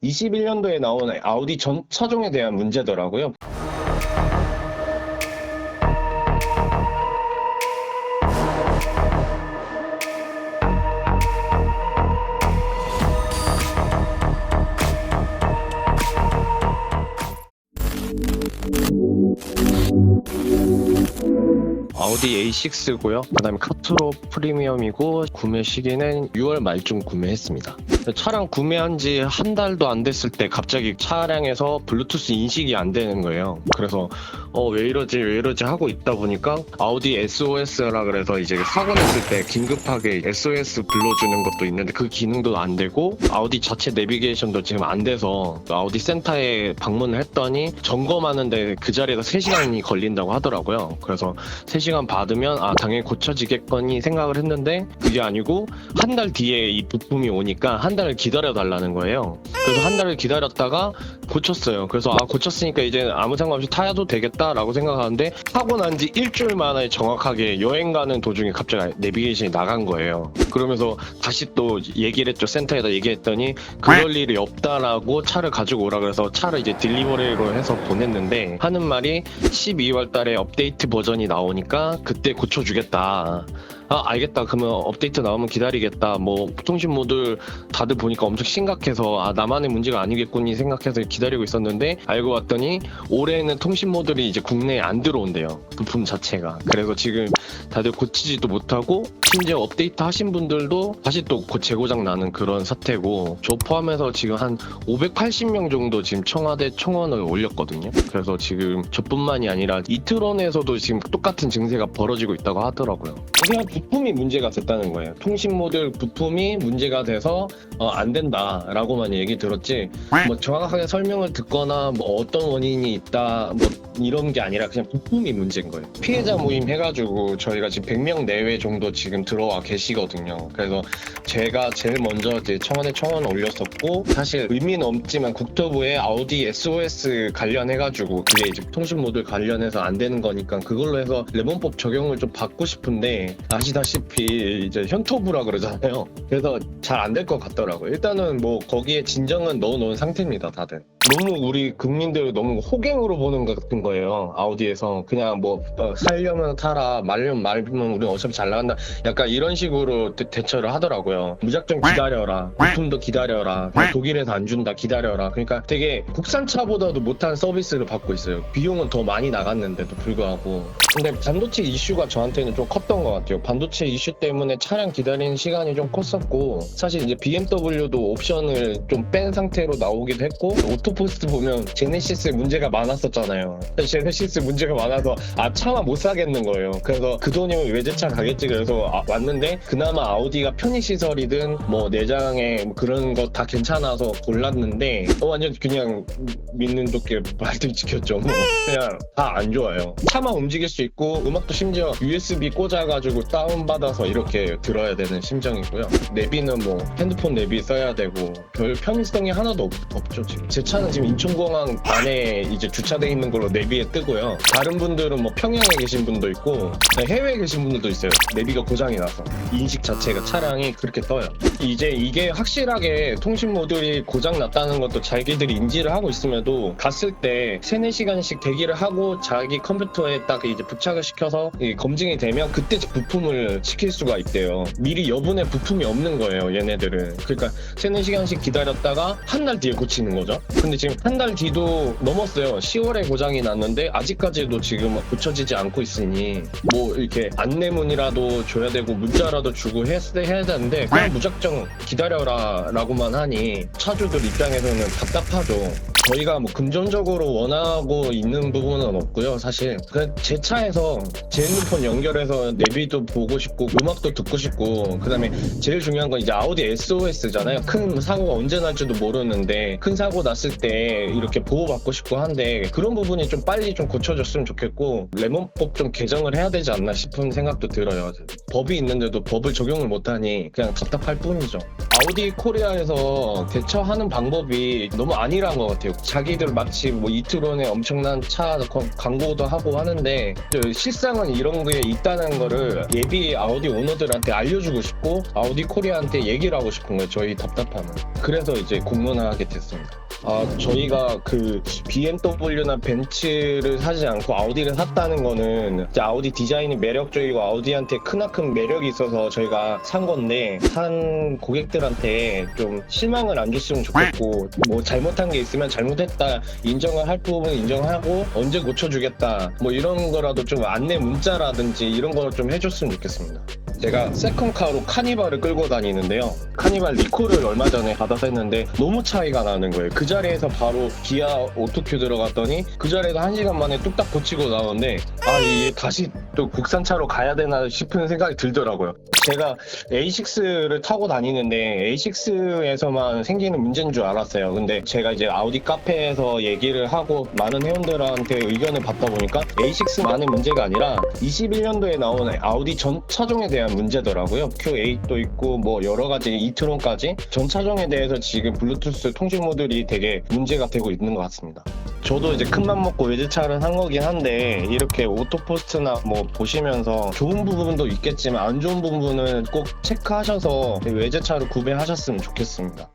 21년도에 나온 아우디 전 차종에 대한 문제더라고요. 아우디 A6고요. 그다음에 카트로 프리미엄이고 구매 시기는 6월 말쯤 구매했습니다. 차량 구매한 지 한 달도 안 됐을 때 갑자기 차량에서 블루투스 인식이 안 되는 거예요. 그래서 왜 이러지 하고 있다 보니까 아우디 SOS라 그래서 이제 사고 냈을 때 긴급하게 SOS 불러주는 것도 있는데 그 기능도 안 되고 아우디 자체 내비게이션도 지금 안 돼서 아우디 센터에 방문을 했더니 점검하는데 그 자리에서 3시간이 걸린다고 하더라고요. 그래서 3시간 받으면 당연히 고쳐지겠거니 생각을 했는데 그게 아니고 한 달 뒤에 이 부품이 오니까 한 달을 기다려 달라는 거예요. 그래서 한 달을 기다렸다가 고쳤어요. 그래서 고쳤으니까 이제 아무 생각 없이 타도 되겠다라고 생각하는데 타고 난 지 일주일 만에 정확하게 여행 가는 도중에 갑자기 내비게이션이 나간 거예요. 그러면서 다시 또 얘기를 했죠. 센터에다 얘기했더니 그럴 일이 없다라고 차를 가지고 오라 그래서 차를 이제 딜리버리로 해서 보냈는데 하는 말이 12월 달에 업데이트 버전이 나오니까 그때 고쳐주겠다. 알겠다. 그러면 업데이트 나오면 기다리겠다. 뭐 통신 모듈 다들 보니까 엄청 심각해서 나만의 문제가 아니겠군이 생각해서 기다리고 있었는데 알고 봤더니 올해는 통신 모듈이 이제 국내에 안 들어온대요. 부품 자체가. 그래서 지금 다들 고치지도 못하고 심지어 업데이트 하신 분들도 다시 또 재고장 나는 그런 사태고 저 포함해서 지금 한 580명 정도 지금 청와대 청원을 올렸거든요. 그래서 지금 저뿐만이 아니라 이트론에서도 지금 똑같은 증세가 벌어지고 있다고 하더라고요. 그냥 부품이 문제가 됐다는 거예요. 통신 모듈 부품이 문제가 돼서 안 된다라고만 얘기 들었지 뭐 정확하게 설명을 듣거나 뭐 어떤 원인이 있다 뭐 이런 게 아니라 그냥 부품이 문제인 거예요. 피해자 모임 해가지고 저희가 지금 100명 내외 정도 지금 들어와 계시거든요. 그래서 제가 제일 먼저 이제 청원에 청원 올렸었고 사실 의미는 없지만 국토부에 아우디 SOS 관련해가지고 그게 이제 통신 모듈 관련해서 안 되는 거니까 그걸로 해서 레몬법 적용을 좀 받고 싶은데 아시다시피 이제 현토부라 그러잖아요. 그래서 잘 안 될 것 같더라고요. 일단은 뭐 거기에 진정은 넣어놓은 상태입니다. 다들 너무 우리 국민들 너무 호갱으로 보는 것 같은 거예요. 아우디에서 그냥 뭐 살려면 타라 말려면 말면 우리 어차피 잘 나간다 약간 이런 식으로 대처를 하더라고요. 무작정 기다려라 부품도 기다려라 독일에서 안 준다 기다려라. 그러니까 되게 국산차보다도 못한 서비스를 받고 있어요. 비용은 더 많이 나갔는데도 불구하고. 근데 반도체 이슈가 저한테는 좀 컸던 것 같아요. 반도체 이슈 때문에 차량 기다리는 시간이 좀 컸었고 사실 이제 BMW도 옵션을 좀 뺀 상태로 나오기도 했고 오토포스트 보면 제네시스에 문제가 많았었잖아요. 제네시스 문제가 많아서 차만 못 사겠는 거예요. 그래서 그 돈이면 외제차 가겠지 그래서 왔는데 그나마 아우디가 편의시설이든 뭐 내장에 뭐 그런 거 다 괜찮아서 골랐는데 완전 그냥 믿는 좋게 말들 지켰죠. 뭐 그냥 다 안 좋아요. 차만 움직일 수 있고 음악도 심지어 USB 꽂아가지고 다운받아서 이렇게 들어야 되는 심정이고요. 내비는 뭐 핸드폰 내비 써야 되고 별 편의성이 하나도 없죠. 지금 제 차는 지금 인천공항 안에 이제 주차돼 있는 걸로 내비에 뜨고요. 다른 분들은 뭐 평양에 계신 분도 있고 해외에 계신 분들도 있어요. 내비가 고장이 나서 인식 자체가 차량이 그렇게 떠요. 이제 이게 확실하게 통신 모듈이 고장 났다는 것도 자기들이 인지를 하고 있음에도 갔을 때 3-4시간씩 대기를 하고 자기 컴퓨터에 딱 이제 부착을 시켜서 검증이 되면 그때 부품을 시킬 수가 있대요. 미리 여분의 부품이 없는 거예요 얘네들은. 그러니까 3-4시간씩 기다렸다가 한 달 뒤에 고치는 거죠. 근데 지금 한 달 뒤도 넘었어요. 10월에 고장이 났는데 아직까지도 지금 고쳐지지 않고 있으니 뭐 이렇게 안내문이라도 줘야 되고 문자라도 주고 해야 되는데 그냥 무작정 기다려라 라고만 하니 차주들 입장에서는 답답하죠. 저희가 뭐 금전적으로 원하고 있는 부분은 없고요. 사실 제 차에서 제 핸드폰 연결해서 내비도 보고 싶고 음악도 듣고 싶고 그다음에 제일 중요한 건 이제 아우디 SOS잖아요. 큰 사고가 언제 날지도 모르는데 큰 사고 났을 때 이렇게 보호받고 싶고 한데 그런 부분이 좀 빨리 좀 고쳐졌으면 좋겠고 레몬법 좀 개정을 해야 되지 않나 싶은 생각도 들어요. 법이 있는데도 법을 적용을 못하니 그냥 답답할 뿐이죠. 아우디 코리아에서 대처하는 방법이 너무 안일한 것 같아요. 같아요. 자기들 마치 뭐 이트론에 엄청난 차 광고도 하고 하는데 실상은 이런 게 있다는 거를 예비 아우디 오너들한테 알려주고 싶고 아우디 코리아한테 얘기를 하고 싶은 거예요. 저희 답답함을. 그래서 이제 공론화 하게 됐습니다. 저희가 그 BMW나 벤츠를 사지 않고 아우디를 샀다는 거는 이제 아우디 디자인이 매력적이고 아우디한테 크나큰 매력이 있어서 저희가 산 건데 산 고객들한테 좀 실망을 안 줬으면 좋겠고 뭐 잘못한 게 있으면 잘못했다 인정을 할 부분은 인정하고 언제 고쳐주겠다 뭐 이런 거라도 좀 안내 문자라든지 이런 거 좀 해줬으면 좋겠습니다. 제가 세컨카로 카니발을 끌고 다니는데요. 카니발 리콜을 얼마 전에 받아서 했는데 너무 차이가 나는 거예요. 그 자리에서 바로 기아 오토큐 들어갔더니 그 자리에서 1시간 만에 뚝딱 고치고 나오는데 이게 다시 또 국산차로 가야 되나 싶은 생각이 들더라고요. 제가 A6를 타고 다니는데 A6에서만 생기는 문제인 줄 알았어요. 근데 제가 이제 아우디 카페에서 얘기를 하고 많은 회원들한테 의견을 받다 보니까 A6만의 문제가 아니라 21년도에 나온 아우디 전 차종에 대한 문제더라고요. Q8도 있고 뭐 여러 가지 이트론까지 전 차종에 대해서 지금 블루투스 통신 모듈이 되게 문제가 되고 있는 것 같습니다. 저도 이제 큰맘 먹고 외제차를 산 거긴 한데 이렇게 오토포스트나 뭐 보시면서 좋은 부분도 있겠지만 안 좋은 부분은 꼭 체크하셔서 외제차를 구매하셨으면 좋겠습니다.